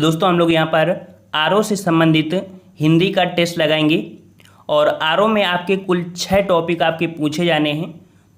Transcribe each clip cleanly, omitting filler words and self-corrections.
दोस्तों हम लोग यहाँ पर आरओ से संबंधित हिंदी का टेस्ट लगाएंगे और आरओ में आपके कुल 6 टॉपिक आपके पूछे जाने हैं।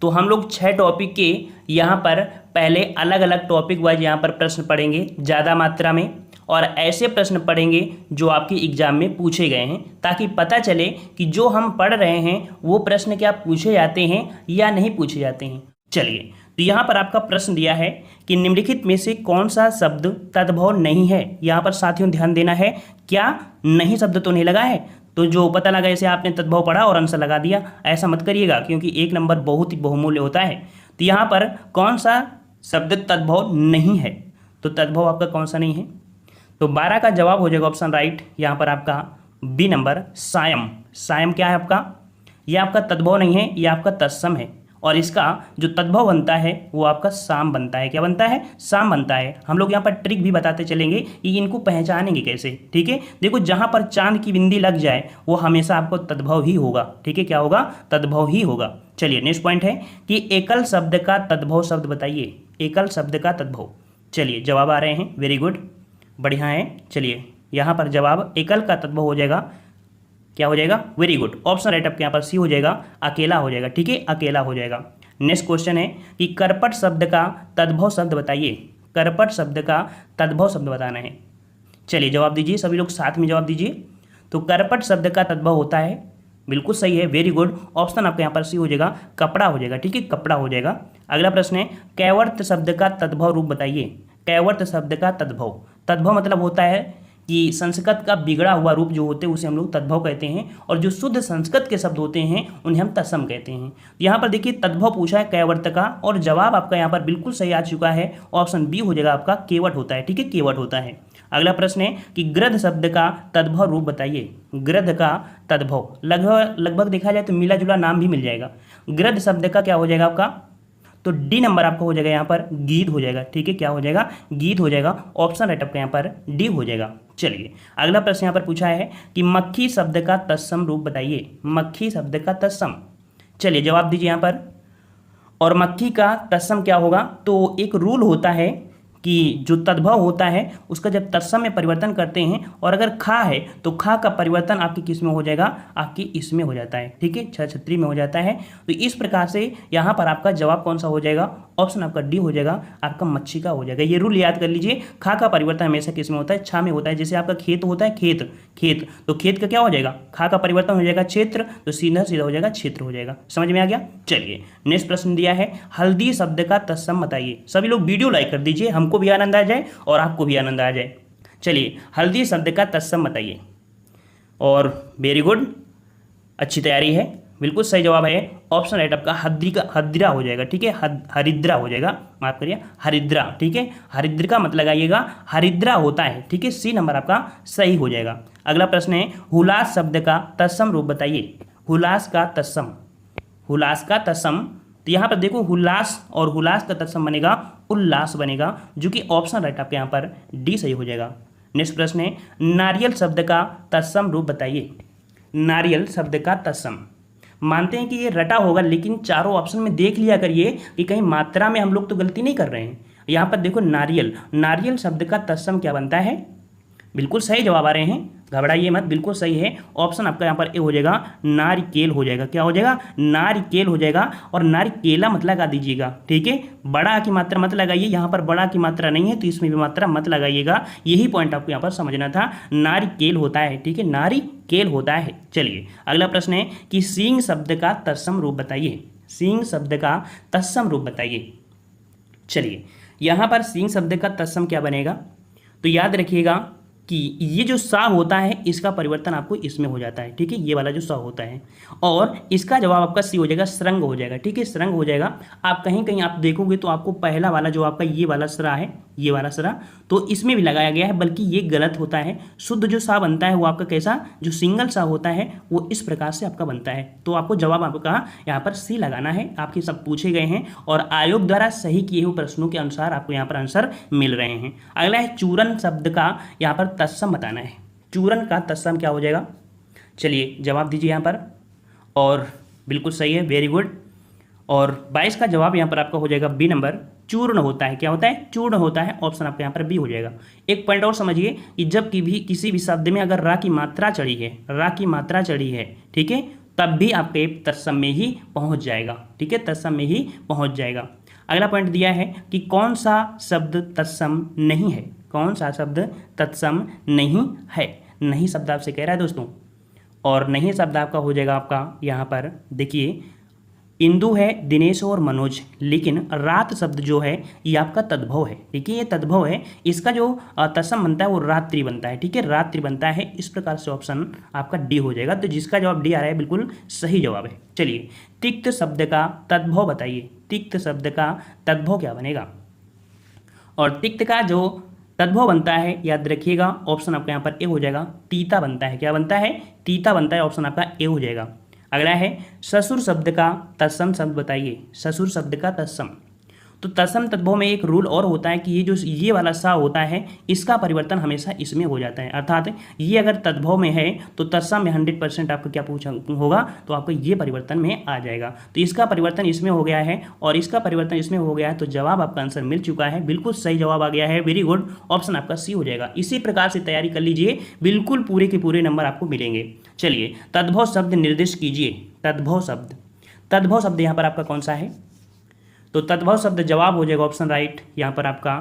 तो हम लोग 6 टॉपिक के यहाँ पर पहले अलग अलग टॉपिक वाइज यहाँ पर प्रश्न पढ़ेंगे ज़्यादा मात्रा में, और ऐसे प्रश्न पढ़ेंगे जो आपके एग्जाम में पूछे गए हैं, ताकि पता चले कि जो हम पढ़ रहे हैं वो प्रश्न क्या पूछे जाते हैं या नहीं पूछे जाते हैं। चलिए, तो यहाँ पर आपका प्रश्न दिया है कि निम्नलिखित में से कौन सा शब्द तद्भव नहीं है। यहाँ पर साथियों ध्यान देना है, क्या नहीं शब्द तो नहीं लगा है, तो जो पता लगा ऐसे आपने तद्भव पढ़ा और आंसर लगा दिया, ऐसा मत करिएगा, क्योंकि 1 नंबर बहुत ही बहुमूल्य होता है। तो यहाँ पर कौन सा शब्द तद्भव नहीं है, तो तद्भव आपका कौन सा नहीं है, तो 12 का जवाब हो जाएगा ऑप्शन राइट। यहाँ पर आपका बी नंबर सायम। सायम क्या है आपका, यह आपका तद्भव नहीं है, यह आपका तत्सम है, और इसका जो तद्भव बनता है वो आपका साम बनता है। क्या बनता है, साम बनता है। हम लोग यहाँ पर ट्रिक भी बताते चलेंगे कि इनको पहचानेंगे कैसे। ठीक है, देखो जहाँ पर चांद की बिंदी लग जाए वो हमेशा आपको तद्भव ही होगा। ठीक है, क्या होगा, तद्भव ही होगा। चलिए नेक्स्ट पॉइंट है कि एकल शब्द का तद्भव शब्द बताइए। एकल शब्द का तद्भव, चलिए जवाब आ रहे हैं, वेरी गुड, बढ़िया है। चलिए यहाँ पर जवाब एकल का तद्भव हो जाएगा, क्या हो जाएगा, वेरी गुड, ऑप्शन राइट आपके यहाँ पर सी हो जाएगा, अकेला हो जाएगा। ठीक है, अकेला हो जाएगा। नेक्स्ट क्वेश्चन है कि करपट शब्द का तद्भव शब्द बताइए। करपट शब्द का तद्भव शब्द बताना है। चलिए जवाब दीजिए, सभी लोग साथ में जवाब दीजिए। तो करपट शब्द का तद्भव होता है, बिल्कुल सही है, वेरी गुड, ऑप्शन आपके यहाँ पर सी हो जाएगा, कपड़ा हो जाएगा। ठीक है, कपड़ा हो जाएगा। अगला प्रश्न है कैवर्त शब्द का तद्भव रूप बताइए। कैवर्त शब्द का तद्भव, तद्भव मतलब होता है कि संस्कृत का बिगड़ा हुआ रूप जो होते हैं उसे हम लोग तद्भव कहते हैं, और जो शुद्ध संस्कृत के शब्द होते हैं उन्हें हम तत्सम कहते हैं। यहाँ पर देखिए तद्भव पूछा है कैवर्त का, और जवाब आपका यहाँ पर बिल्कुल सही आ चुका है, ऑप्शन बी हो जाएगा आपका, केवट होता है। ठीक है, केवट होता है। अगला प्रश्न है कि गृध शब्द का तद्भव रूप बताइए। गृध का तद्भव लगभग देखा जाए तो मिला जुला नाम भी मिल जाएगा। गृध शब्द का क्या हो जाएगा आपका, तो डी नंबर आपका हो जाएगा यहाँ पर, गीत हो जाएगा। ठीक है, क्या हो जाएगा, गीत हो जाएगा, ऑप्शन राइट आपका यहाँ पर डी हो जाएगा। चलिए अगला प्रश्न यहाँ पर पूछा है कि मक्खी शब्द का तत्सम रूप बताइए। मक्खी शब्द का तत्सम, चलिए जवाब दीजिए यहाँ पर। और मक्खी का तत्सम क्या होगा, तो एक रूल होता है कि जो तद्भव होता है उसका जब तत्सम में परिवर्तन करते हैं, और अगर खा है तो खा का परिवर्तन आपकी किस में हो जाएगा, आपकी इसमें हो जाता है। ठीक है, छत्री में हो जाता है। तो इस प्रकार से यहाँ पर आपका जवाब कौन सा हो जाएगा, ऑप्शन आपका डी हो जाएगा, आपका मच्छी का हो जाएगा। ये रूल याद कर लीजिए, खा का परिवर्तन हमेशा किस में होता है, छा में होता है। जैसे आपका खेत होता है, खेत खेत, तो खेत का क्या हो जाएगा, खा का परिवर्तन हो जाएगा क्षेत्र, तो सीधा सीधा हो जाएगा क्षेत्र हो जाएगा। समझ में आ गया। चलिए नेक्स्ट प्रश्न दिया है हल्दी शब्द का तत्सम बताइए। सभी लोग वीडियो लाइक कर दीजिए, हमको भी आनंद आ जाए और आपको भी आनंद आ जाए। चलिए हल्दी शब्द का तत्सम बताइए, और वेरी गुड, अच्छी तैयारी है, बिल्कुल सही जवाब है, ऑप्शन राइट आपका हरिद्रा हो जाएगा। ठीक है, हरिद्रा हो जाएगा, माफ करिए, हरिद्रा। ठीक है, हरिद्र का मत लगाइएगा, हरिद्रा होता है। ठीक है, सी नंबर आपका सही हो जाएगा। अगला प्रश्न है हुलास शब्द का तत्सम रूप बताइए। हुलास का तत्सम, हुलास का तत्सम, तो यहाँ पर देखो हुल्लास और हुलास का तत्सम बनेगा उल्लास बनेगा, जो कि ऑप्शन राइट आपके यहाँ पर डी सही हो जाएगा। नेक्स्ट प्रश्न है नारियल शब्द का तत्सम रूप बताइए। नारियल शब्द का तत्सम, मानते हैं कि ये रटा होगा, लेकिन चारों ऑप्शन में देख लिया करिए कि कहीं मात्रा में हम लोग तो गलती नहीं कर रहे हैं। यहाँ पर देखो नारियल, नारियल शब्द का तत्सम क्या बनता है, बिल्कुल सही जवाब आ रहे हैं, घबराइए मत, बिल्कुल सही है, ऑप्शन आपका यहाँ पर ए हो जाएगा, नारिकेल हो जाएगा। क्या हो जाएगा, नारिकेल हो जाएगा, और नारिकेला मत लगा दीजिएगा। ठीक है, बड़ा की मात्रा मत लगाइए, यहाँ पर बड़ा की मात्रा नहीं है तो इसमें भी मात्रा मत लगाइएगा, यही पॉइंट आपको यहाँ पर समझना था, नारिकेल होता है। ठीक है, नारिकेल होता है। चलिए अगला प्रश्न है कि सींग शब्द का तत्सम रूप बताइए। सींग शब्द का तत्सम रूप बताइए। चलिए यहाँ पर सींग शब्द का तत्सम क्या बनेगा, तो याद रखिएगा कि ये जो सा होता है इसका परिवर्तन आपको इसमें हो जाता है। ठीक है, ये वाला जो सा होता है, और इसका जवाब आपका सी हो जाएगा, श्रृंग हो जाएगा। ठीक है, श्रृंग हो जाएगा। आप कहीं कहीं आप देखोगे तो आपको पहला वाला जो आपका ये वाला सरा है, ये वाला सरा, तो इसमें भी लगाया गया है, बल्कि ये गलत होता है। शुद्ध जो सा बनता है वो आपका कैसा, जो सिंगल सा होता है वो इस प्रकार से आपका बनता है। तो आपको जवाब आपका यहाँ पर सी लगाना है। आपके सब पूछे गए हैं और आयोग द्वारा सही किए हुए प्रश्नों के अनुसार आपको यहाँ पर आंसर मिल रहे हैं। अगला है चूरन शब्द का यहाँ पर तत्सम बताना है। चूरन का तत्सम क्या हो जाएगा, चलिए जवाब दीजिए यहाँ पर, और बिल्कुल सही है, वेरी गुड, और 22 का जवाब यहाँ पर आपका हो जाएगा बी नंबर, चूर्ण होता है। क्या होता है? चूर्ण होता है। ऑप्शन आपका यहाँ पर बी हो जाएगा। एक पॉइंट और समझिए कि जब की भी किसी भी शब्द में अगर रा की मात्रा चढ़ी है, रा की मात्रा चढ़ी है, ठीक है, तब भी आपके तत्सम में ही पहुँच जाएगा। ठीक है, तत्सम में ही पहुँच जाएगा। अगला पॉइंट दिया है कि कौन सा शब्द तत्सम नहीं है, कौन सा शब्द तत्सम नहीं है। नहीं शब्द आपसे कह रहा है दोस्तों, और नहीं शब्द आपका हो जाएगा आपका यहाँ पर देखिए, इंदु है, दिनेश और मनोज, लेकिन रात शब्द जो है ये आपका तद्भव है। ठीक है, ये तद्भव है, इसका जो तत्सम बनता है वो रात्रि बनता है। ठीक है, रात्रि बनता है। इस प्रकार से ऑप्शन आपका डी हो जाएगा। तो जिसका जवाब डी आ रहा है बिल्कुल सही जवाब है। चलिए, तिक्त शब्द का तद्भव बताइए। तिक्त शब्द का तद्भव क्या बनेगा? और तिक्त का जो तद्भव बनता है याद रखिएगा, ऑप्शन आपका यहाँ पर ए हो जाएगा, तीता बनता है। क्या बनता है? तीता बनता है। ऑप्शन आपका ए हो जाएगा। अगला है ससुर शब्द का तत्सम शब्द बताइए। ससुर शब्द का तत्सम, तो तत्सम तद्भव में एक रूल और होता है कि ये जो ये वाला सा होता है इसका परिवर्तन हमेशा इसमें हो जाता है। अर्थात ये अगर तद्भव में है तो तत्सम में 100% आपको क्या पूछा होगा, तो आपको ये परिवर्तन में आ जाएगा। तो इसका परिवर्तन इसमें हो गया है और इसका परिवर्तन इसमें हो गया है, तो जवाब आपका आंसर मिल चुका है। बिल्कुल सही जवाब आ गया है। Very good. ऑप्शन आपका सी हो जाएगा। इसी प्रकार से तैयारी कर लीजिए, बिल्कुल पूरे के पूरे नंबर आपको मिलेंगे। चलिए, तद्भव शब्द निर्दिष्ट कीजिए। तद्भव शब्द, तद्भव शब्द यहाँ पर आपका कौन सा है? तो तद्भव शब्द जवाब हो जाएगा ऑप्शन राइट। यहाँ पर आपका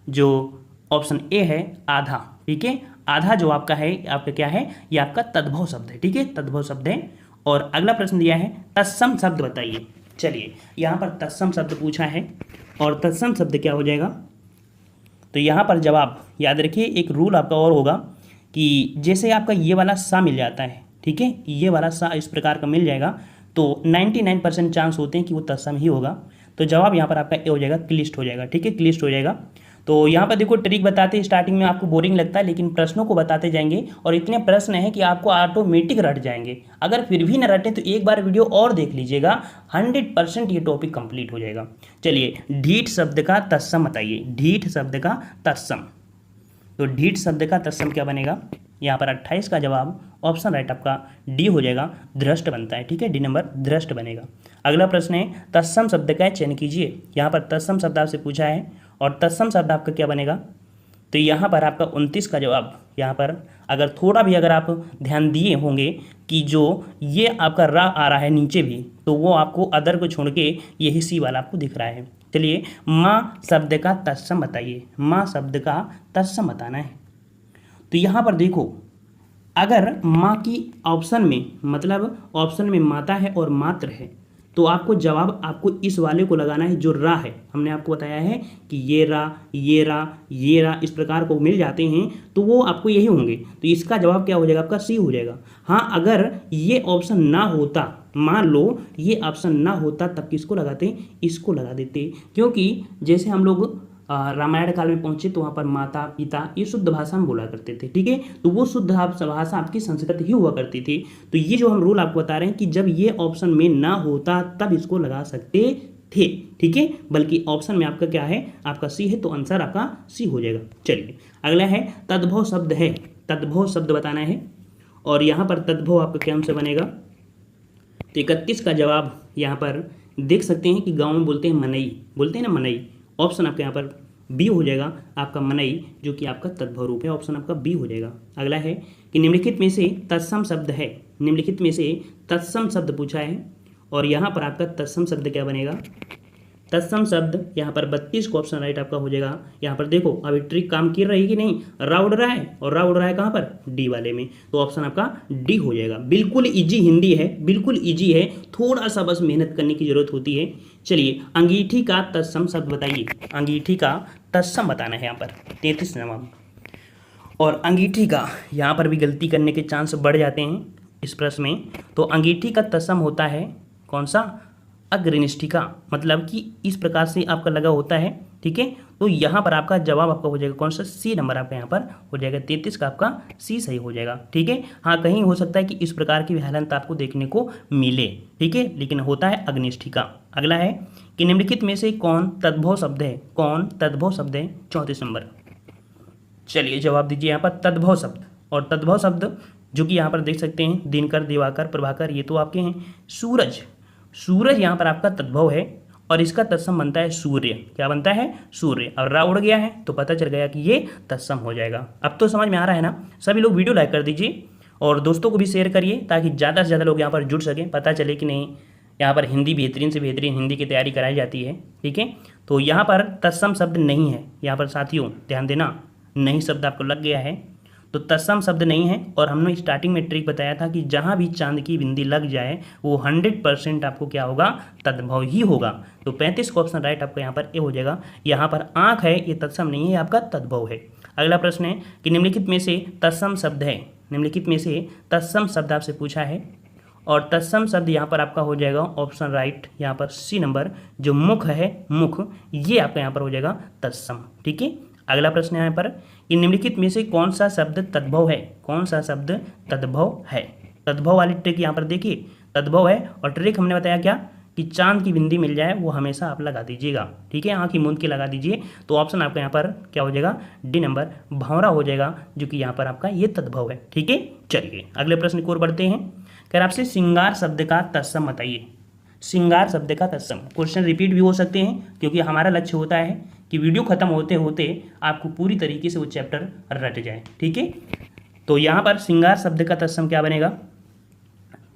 जो ऑप्शन ए है आधा। ठीक है, आधा जो आपका है, आपका क्या है, ये आपका तद्भव शब्द है। ठीक है, तद्भव शब्द है। और अगला प्रश्न दिया है तत्सम शब्द बताइए। चलिए, यहाँ पर तत्सम शब्द पूछा है और तत्सम शब्द क्या हो जाएगा, तो यहाँ पर जवाब याद रखिए, एक रूल आपका और होगा कि जैसे आपका ये वाला सा मिल जाता है, ठीक है, ये वाला सा इस प्रकार का मिल जाएगा, तो 99% चांस होते हैं कि वो तत्सम ही होगा। तो जवाब यहाँ पर आपका ए हो जाएगा, क्लिष्ट हो जाएगा। ठीक है, क्लिष्ट हो जाएगा। तो यहाँ पर देखो, ट्रिक बताते स्टार्टिंग में आपको बोरिंग लगता है, लेकिन प्रश्नों को बताते जाएंगे और इतने प्रश्न हैं कि आपको ऑटोमेटिक रट जाएंगे। अगर फिर भी न रटे तो एक बार वीडियो और देख लीजिएगा, 100% ये टॉपिक कंप्लीट हो जाएगा। चलिए, ढीठ शब्द का तत्सम बताइए। ढीठ शब्द का तत्सम, तो ढीठ शब्द का तत्सम क्या बनेगा? यहाँ पर 28 का जवाब ऑप्शन राइट आपका डी हो जाएगा, दृष्ट बनता है। ठीक है, डी नंबर दृष्ट बनेगा। अगला प्रश्न है तत्सम शब्द का चयन कीजिए। यहाँ पर तत्सम शब्द आपसे पूछा है और तत्सम शब्द आपका क्या बनेगा? तो यहाँ पर आपका 29 का जवाब, यहाँ पर अगर थोड़ा भी अगर आप ध्यान दिए होंगे कि जो ये आपका रा आ रहा है नीचे भी, तो वो आपको अदर को छोड़ के यही सी वाला आपको दिख रहा है। चलिए, माँ शब्द का तत्सम बताइए। माँ शब्द का तत्सम बताना है। तो यहाँ पर देखो, अगर माँ की ऑप्शन में, मतलब ऑप्शन में माता है और मात्र है, तो आपको जवाब आपको इस वाले को लगाना है जो रा है। हमने आपको बताया है कि ये रा, ये रा, ये रा इस प्रकार को मिल जाते हैं, तो वो आपको यही होंगे। तो इसका जवाब क्या हो जाएगा? आपका सी हो जाएगा। हाँ, अगर ये ऑप्शन ना होता, मान लो ये ऑप्शन ना होता, तब किसको लगाते? इसको लगा देते। क्योंकि जैसे हम लोग रामायण काल में पहुंचे तो वहाँ पर माता पिता ये शुद्ध भाषा में बोला करते थे। ठीक है, तो वो शुद्ध भाषा आपकी संस्कृत ही हुआ करती थी। तो ये जो हम रूल आपको बता रहे हैं कि जब ये ऑप्शन में ना होता तब इसको लगा सकते थे। ठीक है, बल्कि ऑप्शन में आपका क्या है? आपका सी है, तो आंसर आपका सी हो जाएगा। चलिए, अगला है तद्भव शब्द है। तद्भव शब्द बताना है और यहाँ पर तद्भव आपका क्या से बनेगा? तो 31 का जवाब यहाँ पर देख सकते हैं कि गाँव में बोलते हैं मनई, बोलते हैं ना मनई। ऑप्शन आपका यहाँ पर बी हो जाएगा, आपका मनई, जो कि आपका तद्भव रूप है। ऑप्शन आपका बी हो जाएगा। अगला है कि निम्नलिखित में से तत्सम शब्द है। निम्नलिखित में से तत्सम शब्द पूछा है और यहाँ पर आपका तत्सम शब्द क्या बनेगा? तत्सम शब्द यहाँ पर 32 को ऑप्शन राइट आपका हो जाएगा। यहाँ पर देखो, अभी ट्रिक काम कर रही कि नहीं? रा उड़ रहा है और रा उड़ रहा है कहाँ पर? डी वाले में। तो ऑप्शन आपका डी हो जाएगा। बिल्कुल इजी हिंदी है, बिल्कुल इजी है, थोड़ा सा बस मेहनत करने की जरूरत होती है। चलिए, अंगीठी का तत्सम शब्द बताइए। अंगीठी का तत्सम बताना है यहाँ पर 33 जवाब। और अंगीठी का यहाँ पर भी गलती करने के चांस बढ़ जाते हैं इस प्रश्न में। तो अंगीठी का तत्सम होता है कौन सा? अग्रनिष्ठिका, मतलब कि इस प्रकार से आपका लगा होता है। ठीक है, तो यहाँ पर आपका जवाब आपका हो जाएगा कौन सा? सी नंबर आपका यहाँ पर हो जाएगा। 33 का आपका सी सही हो जाएगा। ठीक है, हाँ, कहीं हो सकता है कि इस प्रकार की हलंत आपको देखने को मिले। ठीक है, लेकिन होता है अग्निष्ठिका। अगला है कि निम्नलिखित में से कौन तद्भव शब्द है? कौन तद्भव शब्द है? 34 नंबर। चलिए, जवाब दीजिए यहाँ पर तद्भव शब्द। और तद्भव शब्द जो कि यहाँ पर देख सकते हैं, दिनकर, दिवाकर, प्रभाकर, ये तो आपके हैं। सूरज, सूरज यहाँ पर आपका तद्भव है और इसका तत्सम बनता है सूर्य। क्या बनता है? सूर्य। और रा उड़ गया है तो पता चल गया कि ये तत्सम हो जाएगा। अब तो समझ में आ रहा है ना? सभी लोग वीडियो लाइक कर दीजिए और दोस्तों को भी शेयर करिए ताकि ज़्यादा से ज़्यादा लोग यहाँ पर जुड़ सकें, पता चले कि नहीं यहाँ पर हिंदी बेहतरीन से बेहतरीन हिंदी की तैयारी कराई जाती है। ठीक है, तो यहाँ पर तत्सम शब्द नहीं है। यहाँ पर साथियों ध्यान देना, नहीं शब्द आपको लग गया है तो तत्सम शब्द नहीं है। और हमने स्टार्टिंग में ट्रिक बताया था कि जहाँ भी चांद की बिंदी लग जाए वो 100% आपको क्या होगा? तद्भव ही होगा। तो 35 का ऑप्शन राइट आपका यहाँ पर ए हो जाएगा। यहाँ पर आँख है, ये तत्सम नहीं है, आपका तद्भव है। अगला प्रश्न है कि निम्नलिखित में से तत्सम शब्द है, निम्नलिखित में से तत्सम शब्द आपसे पूछा है और तत्सम शब्द यहाँ पर आपका हो जाएगा ऑप्शन राइट यहाँ पर सी नंबर, जो मुख है, मुख, ये आपका यहाँ पर हो जाएगा तत्सम। ठीक है, अगला प्रश्न यहाँ पर कि निम्नलिखित में से कौन सा शब्द तद्भव है? कौन सा शब्द तद्भव है? तद्भव वाली ट्रिक यहाँ पर देखिए, तद्भव है और ट्रिक हमने बताया क्या कि चांद की बिंदी मिल जाए वो हमेशा आप लगा दीजिएगा। ठीक है, आँख की मूंद के लगा दीजिए तो ऑप्शन आपका यहाँ पर क्या हो जाएगा? डी नंबर, भंवरा हो जाएगा, जो कि यहाँ पर आपका ये तद्भव है। ठीक है, चलिए अगले प्रश्न की ओर बढ़ते हैं। कह आपसे श्रृंगार शब्द का तत्सम बताइए। श्रृंगार शब्द का तत्सम। क्वेश्चन रिपीट भी हो सकते हैं क्योंकि हमारा लक्ष्य होता है कि वीडियो खत्म होते होते आपको पूरी तरीके से वो चैप्टर रट जाए। ठीक है, तो यहाँ पर श्रृंगार शब्द का तत्सम क्या बनेगा?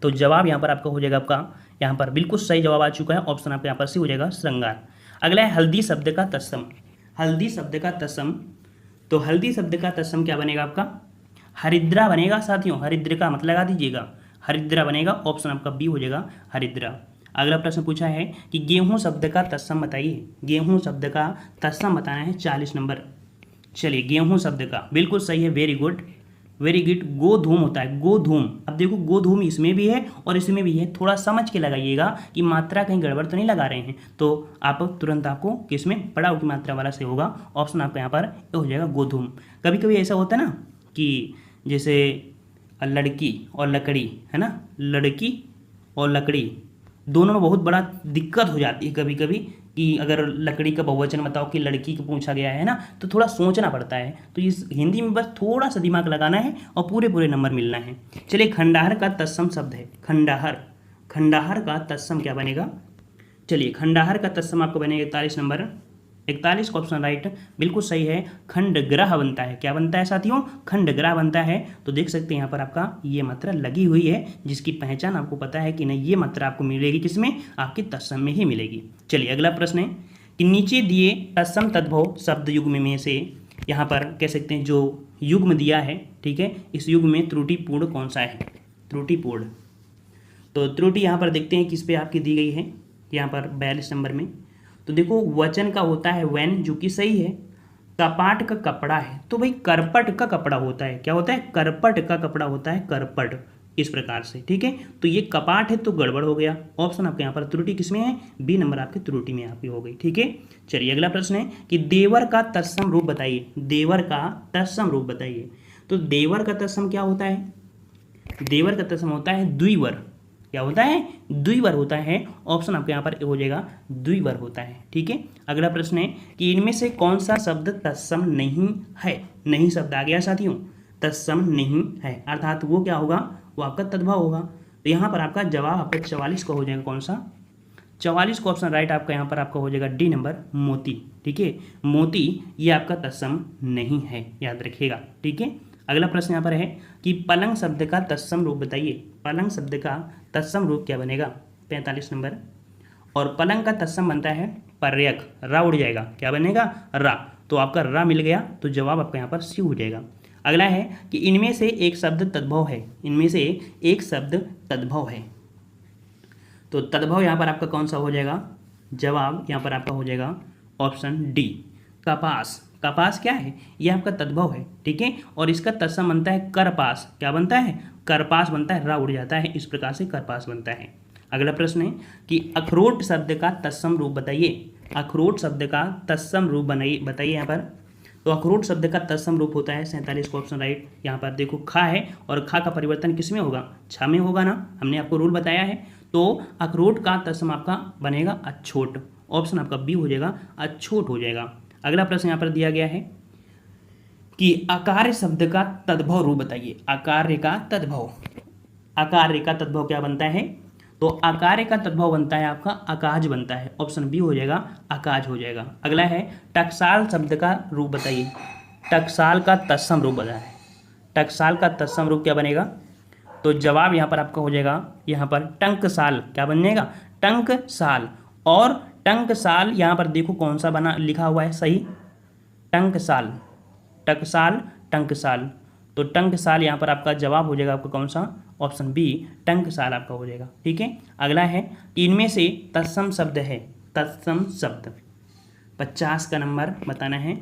तो जवाब यहाँ पर आपका हो जाएगा, आपका यहाँ पर बिल्कुल सही जवाब आ चुका है, ऑप्शन आपका यहाँ पर सी हो जाएगा, श्रृंगार। अगला है हल्दी शब्द का तत्सम। हल्दी शब्द का तत्सम, तो हल्दी शब्द का तत्सम क्या बनेगा आपका? हरिद्रा बनेगा साथियों, हरिद्र का मत लगा दीजिएगा, हरिद्रा बनेगा, ऑप्शन आपका बी हो जाएगा, हरिद्रा। अगला प्रश्न पूछा है कि गेहूं शब्द का तत्सम बताइए। गेहूं शब्द का तत्सम बताना है 40 नंबर। चलिए गेहूं शब्द का बिल्कुल सही है, वेरी गुड वेरी गुड। गोधूम होता है, गोधूम। अब देखो गोधूम इसमें भी है और इसमें भी है, थोड़ा समझ के लगाइएगा कि मात्रा कहीं गड़बड़ तो नहीं लगा रहे हैं, तो आप तुरंत आपको किसमें पड़ाव की मात्रा वाला से होगा, ऑप्शन आपका यहाँ पर हो जाएगा गोधूम। कभी कभी ऐसा होता है ना कि जैसे लड़की और लकड़ी है ना, लड़की और लकड़ी दोनों में बहुत बड़ा दिक्कत हो जाती है कभी कभी कि अगर लकड़ी का बहुवचन बताओ कि लड़की को पूछा गया है ना, तो थोड़ा सोचना पड़ता है। तो इस हिंदी में बस थोड़ा सा दिमाग लगाना है और पूरे पूरे नंबर मिलना है। चलिए खंडहर का तत्सम शब्द है, खंडहर। खंडहर का तत्सम क्या बनेगा? चलिए खंडहर का तत्सम आपको बनेगा 41 नंबर, 41 का ऑप्शन राइट बिल्कुल सही है। खंडग्राह बनता है, क्या बनता है साथियों? खंडग्राह बनता है। तो देख सकते हैं यहाँ पर आपका ये मात्रा लगी हुई है, जिसकी पहचान आपको पता है कि नहीं, ये मात्रा आपको मिलेगी किसमें? आपके तत्सम में ही मिलेगी। चलिए अगला प्रश्न है कि नीचे दिए तत्सम तद्भव शब्द युग्म में से यहाँ पर कह सकते हैं जो युग्म दिया है, ठीक है, इस युग्म में त्रुटिपूर्ण कौन सा है? त्रुटिपूर्ण। तो त्रुटि यहाँ पर देखते हैं किस पे आपकी दी गई है, यहाँ पर 42 नंबर में। तो देखो वचन का होता है वैन, जो कि सही है। कपाट का कपड़ा है, तो भाई करपट का कपड़ा होता है, क्या होता है? करपट का कपड़ा होता है, करपट, इस प्रकार से। ठीक है, तो ये कपाट है तो गड़बड़ हो गया, ऑप्शन आपके यहाँ पर त्रुटि किसमें है? बी नंबर आपकी त्रुटि में आपकी हो गई। ठीक है, चलिए अगला प्रश्न है कि देवर का तत्सम रूप बताइए। देवर का तत्सम रूप बताइए। तो देवर का तत्सम क्या होता है? देवर का तत्सम होता है द्विवर। क्या होता है? द्विवर होता है, ऑप्शन आपके यहाँ पर हो जाएगा, द्विवर होता है। ठीक है, अगला प्रश्न है कि इनमें से कौन सा शब्द तत्सम नहीं है? नहीं शब्द आ गया साथियों, तत्सम नहीं है, अर्थात वो क्या होगा? वो आपका तद्भव होगा। तो यहाँ पर आपका जवाब आपका 44 का हो जाएगा, कौन सा? 44 का ऑप्शन राइट आपका यहाँ पर आपका हो जाएगा डी नंबर, मोती। ठीक है, मोती ये आपका तत्सम नहीं है, याद रखिएगा। ठीक है, अगला प्रश्न यहाँ पर है कि पलंग शब्द का तत्सम रूप बताइए। पलंग शब्द का तत्सम रूप क्या बनेगा? 45 नंबर। और पलंग का तत्सम बनता है पर्यक, रा उड़ जाएगा, क्या बनेगा? रा। तो आपका रा मिल गया, तो जवाब आपका यहाँ पर सी हो जाएगा। अगला है कि इनमें से एक शब्द तद्भव है। इनमें से एक शब्द तद्भव है, तो तद्भव यहाँ पर आपका कौन सा हो जाएगा? जवाब यहाँ पर आपका हो जाएगा ऑप्शन डी, कपास। कपास क्या है? ये आपका तद्भव है। ठीक है, और इसका तत्सम बनता है करपास। क्या बनता है? करपास बनता है, रा उड़ जाता है, इस प्रकार से करपास बनता है। अगला प्रश्न है कि अखरोट शब्द का तत्सम रूप बताइए। अखरोट शब्द का तत्सम रूप बताइए यहाँ पर। तो अखरोट शब्द का तत्सम रूप होता है 47 का ऑप्शन राइट। यहाँ पर देखो खा है और खा का परिवर्तन किस में होगा? छा में होगा ना, हमने आपको रूल बताया है। तो अखरोट का तत्सम आपका बनेगा अछोट, ऑप्शन आपका बी हो जाएगा, अछोट हो जाएगा। अगला प्रश्न यहाँ पर दिया गया है कि अकार्य शब्द का तद्भव रूप बताइए। अकार्य का तद्भव, अकार्य का तद्भव क्या बनता है? तो अकार्य का तद्भव बनता है आपका अकाज बनता है, ऑप्शन बी हो जाएगा, अकाज हो जाएगा। अगला है टकसाल शब्द का रूप बताइए, टकसाल का तत्सम रूप बताएं। टकसाल का तत्सम रूप क्या बनेगा? तो जवाब यहाँ पर आपका हो जाएगा यहाँ पर टंकसाल। क्या बन जाएगा? टंकसाल। और टंकसाल यहाँ पर देखो कौन सा बना लिखा हुआ है सही, टंकसाल, टकसाल, टंकसाल। तो टंकसाल यहाँ पर आपका जवाब हो जाएगा आपका कौन सा? ऑप्शन बी, टंकसाल आपका हो जाएगा। ठीक है, अगला है इनमें से तत्सम शब्द है, तत्सम शब्द 50 का नंबर बताना है।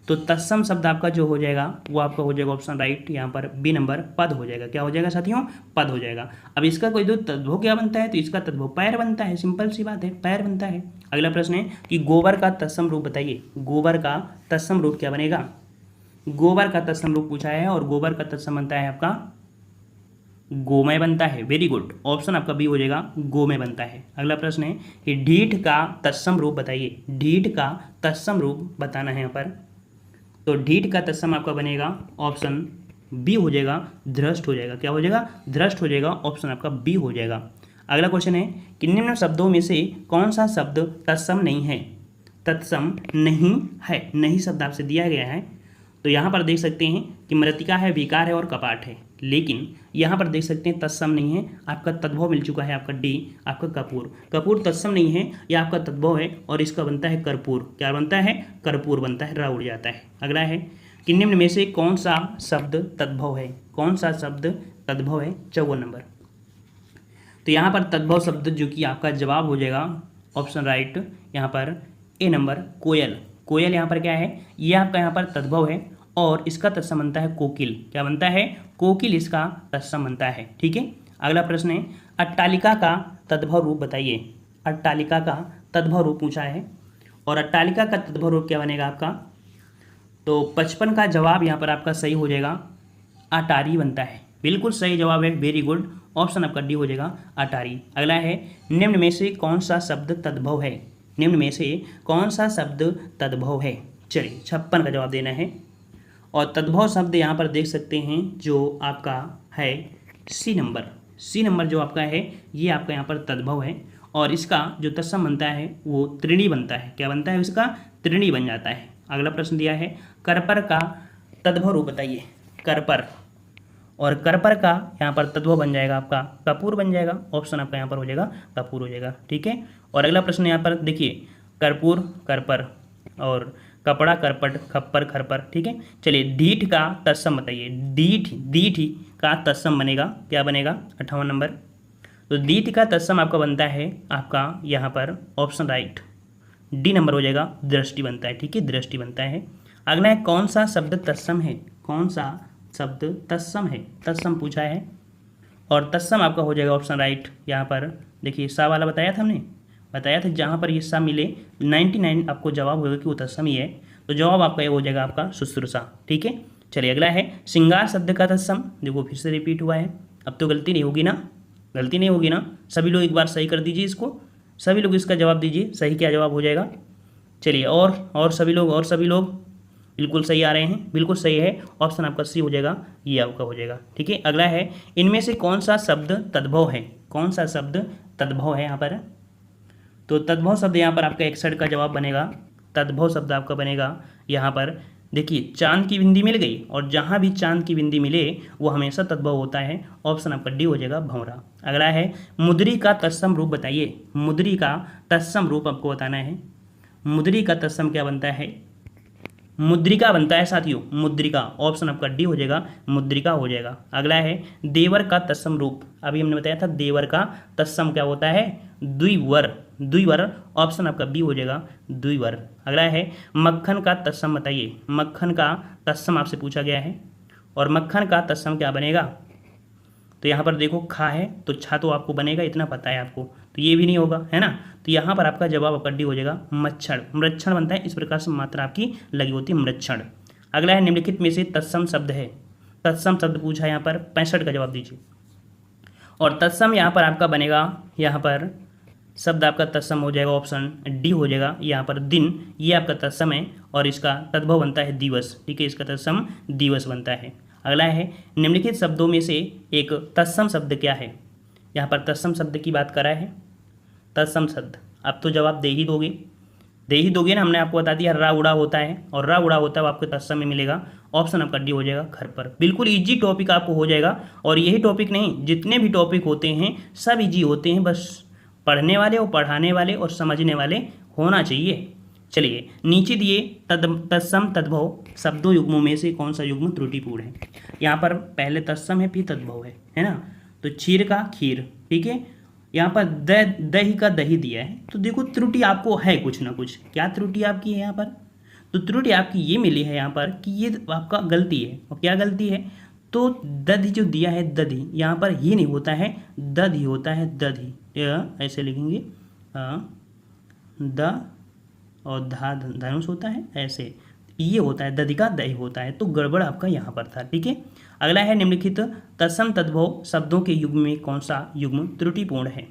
तो तत्सम शब्द आपका जो हो जाएगा वो आपका हो जाएगा ऑप्शन राइट, यहाँ पर बी नंबर पद हो जाएगा। क्या हो जाएगा साथियों? पद हो जाएगा। अब इसका कोई दो तद्भव क्या बनता है? तो इसका तद्भव पैर बनता है, सिंपल सी बात है, पैर बनता है। अगला प्रश्न है कि गोबर का तत्सम रूप बताइए, गोबर का तत्सम रूप क्या बनेगा? गोबर का तत्सम रूप पूछा है और गोबर का तत्सम बनता है आपका गोमय बनता है। वेरी गुड, ऑप्शन आपका बी हो जाएगा, गोमय बनता है। अगला प्रश्न है कि ढीठ का तत्सम रूप बताइए, ढीठ का तत्सम रूप बताना है यहाँ पर। तो ढीठ का तत्सम आपका बनेगा ऑप्शन बी हो जाएगा, धृष्ट हो जाएगा। क्या हो जाएगा? धृष्ट हो जाएगा, ऑप्शन आपका बी हो जाएगा। अगला क्वेश्चन है कि निम्न शब्दों में से कौन सा शब्द तत्सम नहीं है? तत्सम नहीं है, नहीं शब्द आपसे दिया गया है। तो यहाँ पर देख सकते हैं कि मृतिका है, विकार है और कपाट है, लेकिन यहाँ पर देख सकते हैं तत्सम नहीं है। आपका तद्भव मिल चुका है आपका डी, आपका कपूर। कपूर तत्सम नहीं है, यह आपका तद्भव है और इसका बनता है कर्पूर। क्या बनता है? कर्पूर बनता है, रा उड़ जाता है। अगला है कि निम्न में से कौन सा शब्द तद्भव है? कौन सा शब्द तद्भव है? 54 नंबर। तो यहाँ पर तद्भव शब्द जो कि आपका जवाब हो जाएगा ऑप्शन राइट, यहाँ पर ए नंबर, कोयल। कोयल यहाँ पर क्या है? ये आपका यहाँ पर तद्भव है और इसका तत्सम बनता है कोकिल। क्या बनता है? कोकिल इसका तत्सम बनता है। ठीक है, अगला प्रश्न है अट्टालिका का तद्भव रूप बताइए। अट्टालिका का तद्भव रूप पूछा है और अट्टालिका का तद्भव रूप क्या बनेगा आपका? तो 55 का जवाब यहाँ पर आपका सही हो जाएगा, अटारी बनता है। बिल्कुल सही जवाब है, वेरी गुड, ऑप्शन आपका डी हो जाएगा, अटारी। अगला है निम्न में से कौन सा शब्द तद्भव है? निम्न में से कौन सा शब्द तद्भव है? चलिए 56 का जवाब देना है। और तद्भव शब्द यहाँ पर देख सकते हैं जो आपका है सी नंबर, सी नंबर जो आपका है ये आपका यहाँ पर तद्भव है और इसका जो तत्सम बनता है वो त्रिणी बनता है। क्या बनता है? इसका त्रिणी बन जाता है। अगला प्रश्न दिया है करपर का तद्भव रूप बताइए, करपर। और करपर का यहाँ पर तद्भव बन जाएगा आपका कपूर बन जाएगा, ऑप्शन आपका यहाँ पर हो जाएगा कपूर हो जाएगा। ठीक है, और अगला प्रश्न यहाँ पर देखिए कर्पूर, करपर और कपड़ा, करपट, खप्पर, खरपर। ठीक है, चलिए ढीठ का तत्सम बताइए। ढीठ, ढीठ का तत्सम बनेगा, क्या बनेगा? 58 नंबर। तो ढीठ का तत्सम आपका बनता है आपका यहाँ पर ऑप्शन राइट, डी नंबर हो जाएगा, दृष्टि बनता है। ठीक है, दृष्टि बनता है। अगला है कौन सा शब्द तत्सम है? कौन सा शब्द तत्सम है? तत्सम पूछा है और तत्सम आपका हो जाएगा ऑप्शन राइट। यहाँ पर देखिए सा वाला बताया था, हमने बताया था जहाँ पर ये सा मिले 99 आपको जवाब होगा कि वो तत्सम ही है। तो जवाब आपका ये हो जाएगा आपका शुश्रूषा। ठीक है, चलिए अगला है श्रृंगार शब्द का तत्सम। देखो फिर से रिपीट हुआ है, अब तो गलती नहीं होगी ना? गलती नहीं होगी ना? सभी लोग एक बार सही कर दीजिए इसको, सभी लोग इसका जवाब दीजिए, सही क्या जवाब हो जाएगा? चलिए और सभी लोग बिल्कुल सही आ रहे हैं, बिल्कुल सही है, ऑप्शन आपका सी हो जाएगा, ये आपका हो जाएगा। ठीक है, अगला है इनमें से कौन सा शब्द तद्भव है? कौन सा शब्द तद्भव है यहाँ पर? तो तद्भव शब्द यहाँ पर आपका 61 का जवाब बनेगा। तद्भव शब्द आपका बनेगा यहाँ पर देखिए चांद की बिंदी मिल गई और जहाँ भी चांद की बिंदी मिले वो हमेशा तद्भव होता है, ऑप्शन आपका डी हो जाएगा, भंवरा। अगला है मुद्री का तत्सम रूप बताइए। मुद्री का तत्सम रूप आपको बताना है। मुद्री का तत्सम क्या बनता है? मुद्रिका बनता है साथियों, मुद्रिका, ऑप्शन आपका डी हो जाएगा, मुद्रिका हो जाएगा। अगला है देवर का तत्सम रूप। अभी हमने बताया था देवर का तत्सम क्या होता है? द्विवर, द्विवर, ऑप्शन आपका बी हो जाएगा, द्विवर। अगला है मक्खन का तत्सम बताइए। मक्खन का तत्सम आपसे पूछा गया है और मक्खन का तत्सम क्या बनेगा? तो यहाँ पर देखो खा है तो छा तो आपको बनेगा, इतना पता है आपको, तो ये भी नहीं होगा, है ना? तो यहाँ पर आपका जवाब आपका डी हो जाएगा, मच्छर, मृच्छण बनता है। इस प्रकार से मात्रा आपकी लगी होती है, मृच्छण। अगला है निम्नलिखित में से तत्सम शब्द है। तत्सम शब्द पूछा है यहाँ पर, 65 का जवाब दीजिए। और तत्सम यहाँ पर आपका बनेगा, यहाँ पर शब्द आपका तत्सम हो जाएगा, ऑप्शन डी हो जाएगा, यहाँ पर दिन, ये आपका तत्सम है और इसका तद्भव बनता है दिवस। ठीक है, इसका तत्सम दिवस बनता है। अगला है निम्नलिखित शब्दों में से एक तत्सम शब्द क्या है? यहाँ पर तत्सम शब्द की बात करा है, तत्सम शब्द। अब तो जवाब दे ही दोगे ना, हमने आपको बता दिया रा उड़ा होता है, और रा उड़ा होता है वो आपको तत्सम में मिलेगा। ऑप्शन आपका डी हो जाएगा घर पर। बिल्कुल इजी टॉपिक आपको हो जाएगा, और यही टॉपिक नहीं, जितने भी टॉपिक होते हैं सब इजी होते हैं, बस पढ़ने वाले और पढ़ाने वाले और समझने वाले होना चाहिए। चलिए नीचे दिए तत्सम तद्भव शब्दों युग्मों में से कौन सा युग्म त्रुटिपूर्ण है। यहाँ पर पहले तत्सम है फिर तद्भव है ना। तो क्षीर का खीर, ठीक है। यहाँ पर दही का दही दिया है, तो देखो त्रुटि आपको है कुछ ना कुछ। क्या त्रुटि आपकी है यहाँ पर? तो त्रुटि आपकी ये मिली है यहाँ पर कि ये आपका गलती है। और क्या गलती है? तो दधि जो दिया है दधि, यहाँ पर ही नहीं होता है, दधि होता है, दधि ऐसे लिखेंगे, द और धा धनुष होता है ऐसे, ये होता है, दधि का दही होता है। तो गड़बड़ आपका यहाँ पर था, ठीक है। अगला है निम्नलिखित तत्सम तद्भव शब्दों के युग्म में कौन सा युग्म त्रुटिपूर्ण है।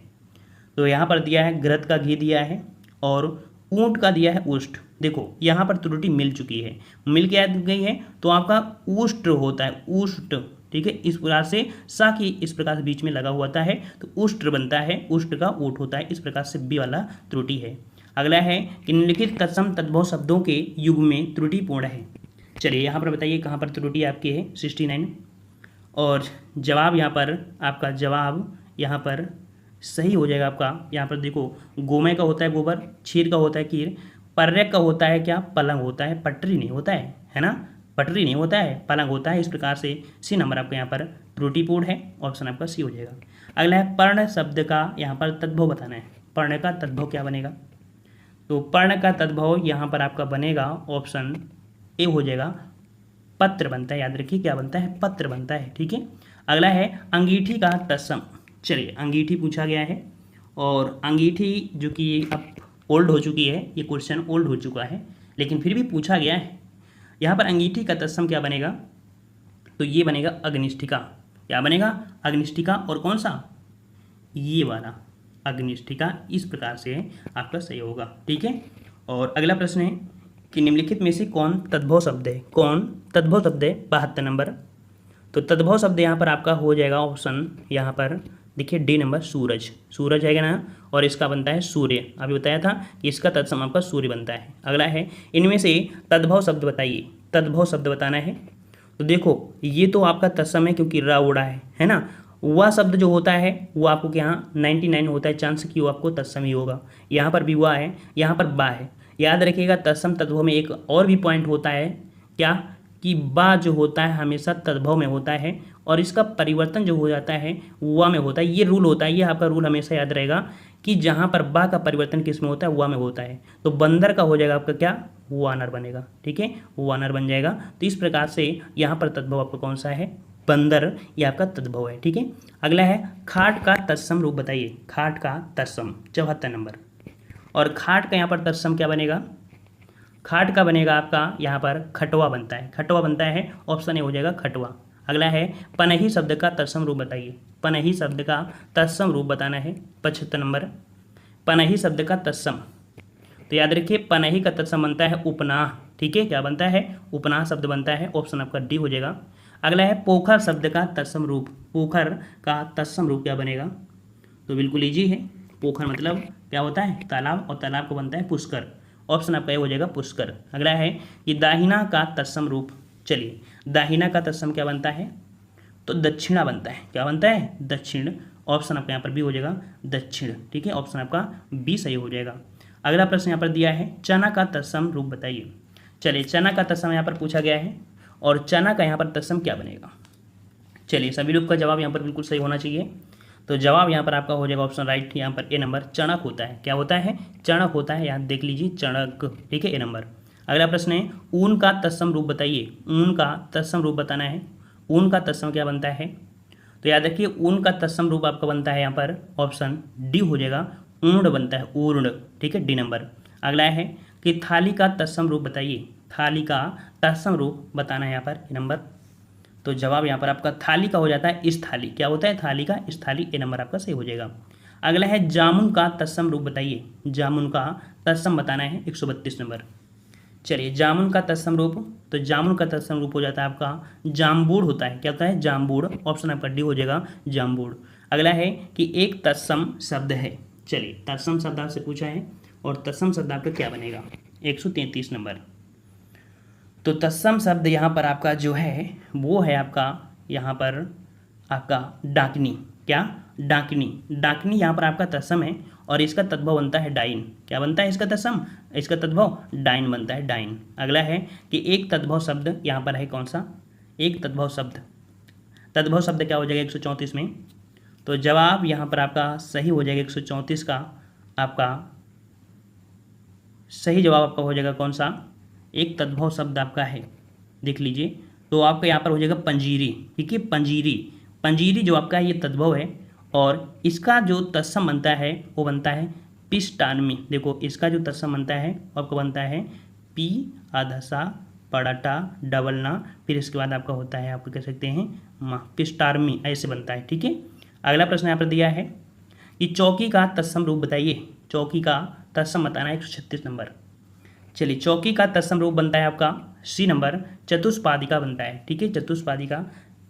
तो यहाँ पर दिया है घृत का घी दिया है, और ऊंट का दिया है उष्ट। देखो यहाँ पर त्रुटि मिल चुकी है, मिल के आ गई है, तो आपका उष्ट होता है, उष्ट, ठीक है। इस प्रकार से सा की इस प्रकार से बीच में लगा हुआ है, तो उष्ट बनता है, उष्ट का ऊट होता है। इस प्रकार से बी वाला त्रुटि है। अगला है कि निम्नलिखित तत्सम तद्भव शब्दों के युग्म में त्रुटिपूर्ण है। चलिए यहाँ पर बताइए कहाँ पर त्रुटि आपकी है, 69। और जवाब यहाँ पर आपका जवाब यहाँ पर सही हो जाएगा आपका। यहाँ पर देखो गोमय का होता है गोबर, क्षीर का होता है खीर, पर्यक का होता है क्या, पलंग होता है, पटरी नहीं होता है ना, पटरी नहीं होता है, पलंग होता है। इस प्रकार से सी नंबर आपका यहाँ पर त्रुटिपूर्ण है, ऑप्शन आपका सी हो जाएगा। अगला है पर्ण शब्द का यहाँ पर तद्भव बताना है। पर्ण का तद्भव क्या बनेगा? तो पर्ण का तद्भव यहाँ पर आपका बनेगा, ऑप्शन ए हो जाएगा, पत्र बनता है। याद रखिए क्या बनता है, पत्र बनता है, ठीक है। अगला है अंगीठी का तत्सम। चलिए अंगीठी पूछा गया है, और अंगीठी जो कि अब ओल्ड हो चुकी है, ये क्वेश्चन ओल्ड हो चुका है, लेकिन फिर भी पूछा गया है। यहाँ पर अंगीठी का तत्सम क्या बनेगा? तो ये बनेगा अग्निष्ठिका। क्या बनेगा? अग्निष्ठिका। और कौन सा? ये वाला अग्निष्ठिका। इस प्रकार से आपका सही होगा, ठीक है। और अगला प्रश्न है कि निम्नलिखित में से कौन तद्भव शब्द है? कौन तद्भव शब्द है? 72 नंबर। तो तद्भव शब्द यहाँ पर आपका हो जाएगा ऑप्शन, यहाँ पर देखिए डी नंबर, सूरज। सूरज है ना, और इसका बनता है सूर्य। अभी बताया था कि इसका तत्सम आपका सूर्य बनता है। अगला है इनमें से तद्भव शब्द बताइए, तद्भव शब्द बताना है। तो देखो ये तो आपका तत्सम है क्योंकि रा उड़ा है ना। वह शब्द जो होता है वो आपको यहाँ 99 होता है चांस कि वो आपको तत्सम ही होगा। यहाँ पर भी हुआ है, यहाँ पर बा है। याद रखिएगा तत्सम तद्भव में एक और भी पॉइंट होता है, क्या कि बा जो होता है हमेशा तद्भव में होता है, और इसका परिवर्तन जो हो जाता है वा में होता है। ये रूल होता है, ये आपका रूल हमेशा याद रहेगा कि जहाँ पर बा का परिवर्तन किस में होता है, वा में होता है। तो बंदर का हो जाएगा आपका क्या, वानर बनेगा, ठीक है, वानर बन जाएगा। तो इस प्रकार से यहाँ पर तद्भव आपका कौन सा है, बंदर, ये आपका तद्भव है, ठीक है। अगला है खाट का तत्सम रूप बताइए। खाट का तत्सम 74 नंबर। और खाट का यहाँ पर तत्सम क्या बनेगा? खाट का बनेगा आपका यहाँ पर खटवा बनता है, खटवा बनता है, ऑप्शन ए हो जाएगा खटवा। अगला है पनही शब्द का तत्सम रूप बताइए। पनही शब्द का तत्सम रूप बताना है, 75 नंबर। पनही शब्द का तत्सम, तो याद रखिए पनही का तत्सम बनता है उपनाह, ठीक है। क्या बनता है? उपनाह शब्द बनता है, ऑप्शन आपका डी हो जाएगा। अगला है पोखर शब्द का तत्सम रूप। पोखर का तत्सम रूप क्या बनेगा? तो बिल्कुल ईजी है। पोखर मतलब क्या होता है? तालाब, और तालाब को बनता है पुष्कर। ऑप्शन आपका ये हो जाएगा पुष्कर। अगला है कि दाहिना का तत्सम रूप। चलिए दाहिना का तत्सम क्या बनता है? तो दक्षिणा बनता है। क्या बनता है? दक्षिण। ऑप्शन आपका यहाँ पर बी हो जाएगा दक्षिण, ठीक है। ऑप्शन आपका बी सही हो जाएगा। अगला प्रश्न यहाँ पर दिया है चना का तत्सम रूप बताइए। चलिए चना का तत्सम यहाँ पर पूछा गया है, और चना का यहाँ पर तत्सम क्या बनेगा? चलिए सभी लोग का जवाब यहाँ पर बिल्कुल सही होना चाहिए। तो जवाब यहाँ पर आपका हो जाएगा ऑप्शन राइट, यहाँ पर ए नंबर, चणक होता है। क्या होता है? चणक होता है, यहाँ देख लीजिए चणक, ठीक है, ए नंबर। अगला प्रश्न है ऊन का तत्सम रूप बताइए। ऊन का तत्सम रूप बताना है। ऊन का तत्सम क्या बनता है? तो याद रखिए ऊन का तत्सम रूप आपका बनता है यहाँ पर ऑप्शन डी हो जाएगा, ऊर्ण बनता है, ऊर्ण, ठीक है, डी नंबर। अगला है कि थाली का तत्सम रूप बताइए। थाली का तत्सम रूप बताना है यहाँ पर, ए नंबर। तो जवाब यहाँ पर आपका थाली का हो जाता है इस थाली। क्या होता है? थाली का इस थाली, ए नंबर आपका सही हो जाएगा। अगला है जामुन का तत्सम रूप बताइए। जामुन का तत्सम बताना है, 132 नंबर। चलिए जामुन का तत्सम रूप, तो जामुन का तत्सम रूप हो जाता है आपका जाम्बूड़ होता है। क्या होता है? जाम्बूड़। ऑप्शन आपका डी हो जाएगा जाम्बूड़। अगला है कि एक तत्सम शब्द है। चलिए तत्सम शब्द आपसे पूछा है और तत्सम शब्द आपका क्या बनेगा? 133 नंबर। तो तत्सम शब्द यहाँ पर आपका जो है वो है आपका यहाँ पर आपका डाकनी। क्या? डाकनी। डाकनी यहाँ पर आपका तत्सम है और इसका तद्भव बनता है डाइन। क्या बनता है इसका तत्सम? इसका तद्भव डाइन बनता है, डाइन। अगला है कि एक तद्भव शब्द यहाँ पर है कौन सा? एक तद्भव शब्द। तद्भव शब्द क्या हो जाएगा 134 में? तो जवाब यहाँ पर आपका सही हो जाएगा 134 का आपका सही जवाब आपका हो जाएगा कौन सा? एक तद्भव शब्द आपका है, देख लीजिए। तो आपका यहाँ पर हो जाएगा पंजीरी। ठीक है, पंजीरी। पंजीरी जो आपका है ये तद्भव है और इसका जो तत्सम बनता है वो बनता है पिष्टान्मी। देखो इसका जो तत्सम बनता है आपको बनता है पी आधसा पड़ाटा डबल ना, फिर इसके बाद आपका होता है आपको कह सकते हैं पिष्टार्मी, ऐसे बनता है। ठीक है, अगला प्रश्न यहाँ पर दिया है कि चौकी का तत्सम रूप बताइए। चौकी का तत्सम बताना है 136 नंबर। चलिए चौकी का तत्सम रूप बनता है आपका सी नंबर, चतुष्पादिका बनता है। ठीक है, चतुष्पादिका।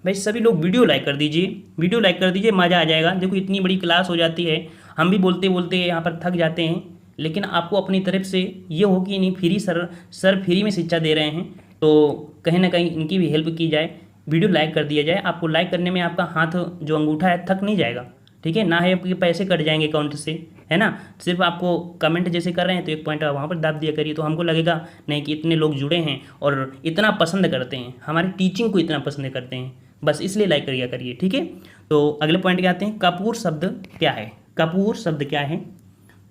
भाई सभी लोग वीडियो लाइक कर दीजिए, वीडियो लाइक कर दीजिए, मज़ा आ जाएगा। देखो इतनी बड़ी क्लास हो जाती है, हम भी बोलते बोलते यहाँ पर थक जाते हैं, लेकिन आपको अपनी तरफ से ये हो कि नहीं फ्री सर फ्री में शिक्षा दे रहे हैं, तो कहीं ना कहीं इनकी भी हेल्प की जाए, वीडियो लाइक कर दिया जाए। आपको लाइक करने में आपका हाथ जो अंगूठा है थक नहीं जाएगा। ठीक है, ना है आपके पैसे कट जाएंगे अकाउंट से, है ना। सिर्फ आपको कमेंट जैसे कर रहे हैं तो एक पॉइंट वहाँ पर दाब दिया करिए, तो हमको लगेगा नहीं कि इतने लोग जुड़े हैं और इतना पसंद करते हैं, हमारी टीचिंग को इतना पसंद करते हैं, बस इसलिए लाइक करिए करिए। ठीक है, तो अगले पॉइंट क्या आते हैं? कपूर शब्द क्या है? कपूर शब्द क्या है?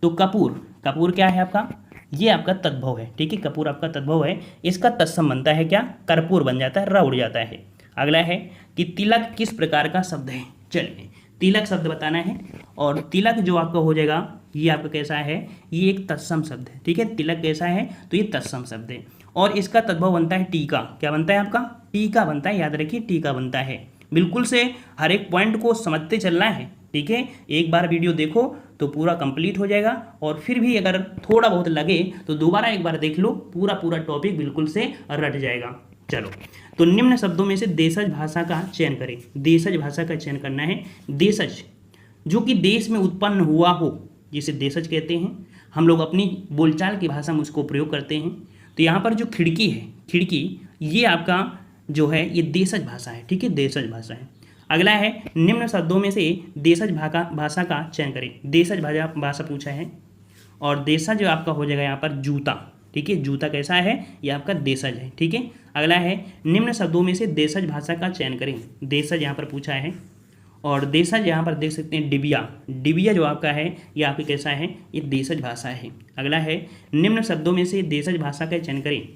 तो कपूर, कपूर क्या है आपका? ये आपका तद्भव है। ठीक है, कपूर आपका तद्भव है। इसका तत्सम बनता है क्या? कर्पूर बन जाता है, र उड़ जाता है। अगला है कि तिलक किस प्रकार का शब्द है? चलिए तिलक शब्द बताना है और तिलक जो आपका हो जाएगा ये आपका कैसा है? ये एक तत्सम शब्द है। ठीक है, तिलक कैसा है? तो ये तत्सम शब्द है और इसका तद्भव बनता है टीका। क्या बनता है आपका? टीका बनता है, याद रखिए टीका बनता है। बिल्कुल से हर एक पॉइंट को समझते चलना है। ठीक है, एक बार वीडियो देखो तो पूरा कंप्लीट हो जाएगा और फिर भी अगर थोड़ा बहुत लगे तो दोबारा एक बार देख लो, पूरा पूरा टॉपिक बिल्कुल से रट जाएगा। चलो, तो निम्न शब्दों में से देशज भाषा का चयन करें। देशज भाषा का चयन करना है। देशज जो कि देश में उत्पन्न हुआ हो, जिसे देशज कहते हैं। हम लोग अपनी बोलचाल की भाषा में उसको प्रयोग करते हैं। तो यहाँ पर जो खिड़की है, खिड़की, ये आपका जो है ये देशज भाषा है। ठीक है, देशज भाषा है। अगला है निम्न शब्दों में से देशज भाषा का चयन करें। देशज भाषा पूछा है और देशज आपका हो जाएगा यहाँ पर जूता। ठीक है, जूता कैसा है? ये आपका देशज है। ठीक है, अगला है निम्न शब्दों में से देशज भाषा का चयन करें। देशज यहाँ पर पूछा है और देशज यहाँ पर देख सकते हैं डिबिया। डिबिया जो आपका है ये आपका कैसा है? ये देशज भाषा है। अगला है निम्न शब्दों में से देशज भाषा का चयन करें।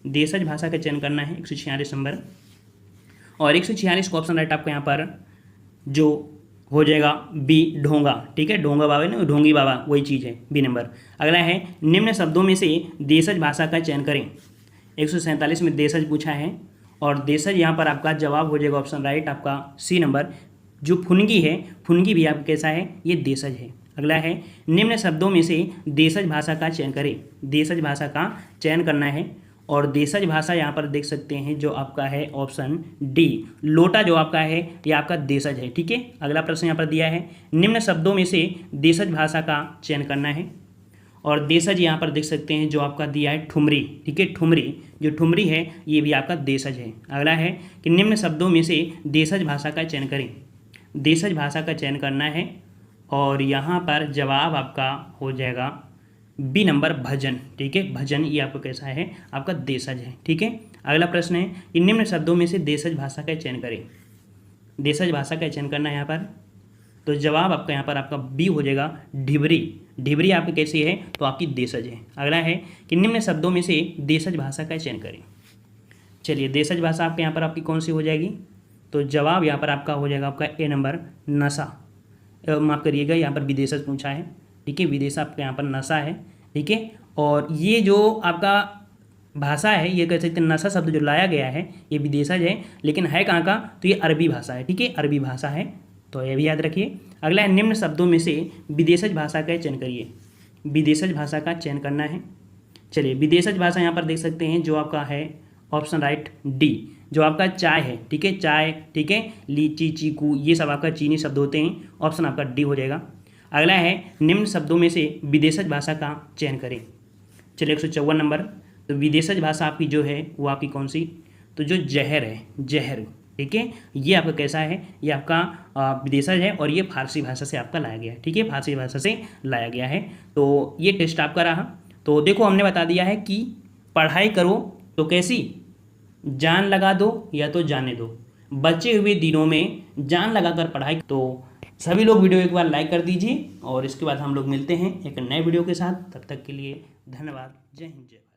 देशज भाषा का चयन करना है 146 नंबर और 146 का ऑप्शन राइट आपका यहाँ पर जो हो जाएगा बी, ढोंगा। ठीक है, ढोंगा बाबा ना, ढोंगी बाबा, वही चीज़ है, बी नंबर। अगला है निम्न शब्दों में से देशज भाषा का चयन करें। 147 में देशज पूछा है और देशज यहाँ पर आपका जवाब हो जाएगा ऑप्शन राइट आपका सी नंबर। जो फुनगी है, फुनगी भी आपका कैसा है? ये देशज है। अगला है निम्न शब्दों में से देशज भाषा का चयन करें। देशज भाषा का चयन करना है और देशज भाषा यहाँ पर देख सकते हैं जो आपका है ऑप्शन डी, लोटा जो आपका है ये आपका देशज है। ठीक है, अगला प्रश्न यहाँ पर दिया है निम्न शब्दों में से देशज भाषा का चयन करना है और देशज यहाँ पर देख सकते हैं जो आपका दिया है ठुमरी। ठीक है, ठुमरी, जो ठुमरी है ये भी आपका देशज है। अगला है कि निम्न शब्दों में से देशज भाषा का चयन करें। देशज भाषा का चयन करना है और यहाँ पर जवाब आपका हो जाएगा बी नंबर, भजन। ठीक है, भजन ये आपको कैसा है? आपका देशज है। ठीक है, अगला प्रश्न है कि निम्न शब्दों में से देशज भाषा का चयन करें। देशज भाषा का चयन करना है यहाँ पर, तो जवाब आपका यहाँ पर आपका बी हो जाएगा ढिबरी। ढिबरी आपकी कैसी है? तो आपकी देशज है। अगला है कि निम्न शब्दों में से देशज भाषा का चयन करें। चलिए देशज भाषा आपके यहाँ पर आपकी कौन सी हो जाएगी? तो जवाब यहाँ पर आपका हो जाएगा आपका ए नंबर, नशा। माफ़ करिएगा, यहाँ पर विदेशज पूछा है। ठीक है, विदेश आपके यहाँ पर नशा है। ठीक है, और ये जो आपका भाषा है ये कह सकते हैं नशा शब्द जो लाया गया है ये विदेशज है, लेकिन है कहाँ का? तो ये अरबी भाषा है। ठीक है, अरबी भाषा है, तो ये भी याद रखिए। अगला है निम्न शब्दों में से विदेशज भाषा का चयन करिए। विदेशज भाषा का चयन करना है। चलिए विदेशज भाषा यहाँ पर देख सकते हैं, जो आपका है ऑप्शन राइट डी, जो आपका चाय है, ठीक है, चाय, ठीक है, लीची, चीकू, ये सब आपका चीनी शब्द होते हैं, ऑप्शन आपका डी हो जाएगा। अगला है निम्न शब्दों में से विदेशज भाषा का चयन करें। चलिए 154 नंबर, तो विदेशज भाषा आपकी जो है वो आपकी कौन सी, तो जो जहर है, जहर, ठीक है, ये आपका कैसा है, ये आपका विदेशज है और ये फारसी भाषा से आपका लाया गया है, ठीक है, फारसी भाषा से लाया गया है। तो ये टेस्ट आपका रहा। तो देखो हमने बता दिया है कि पढ़ाई करो तो कैसी, जान लगा दो या तो जाने दो, बचे हुए दिनों में जान लगाकर पढ़ाई। तो सभी लोग वीडियो एक बार लाइक कर दीजिए और इसके बाद हम लोग मिलते हैं एक नए वीडियो के साथ। तब तक के लिए धन्यवाद। जय हिंद, जय भारत।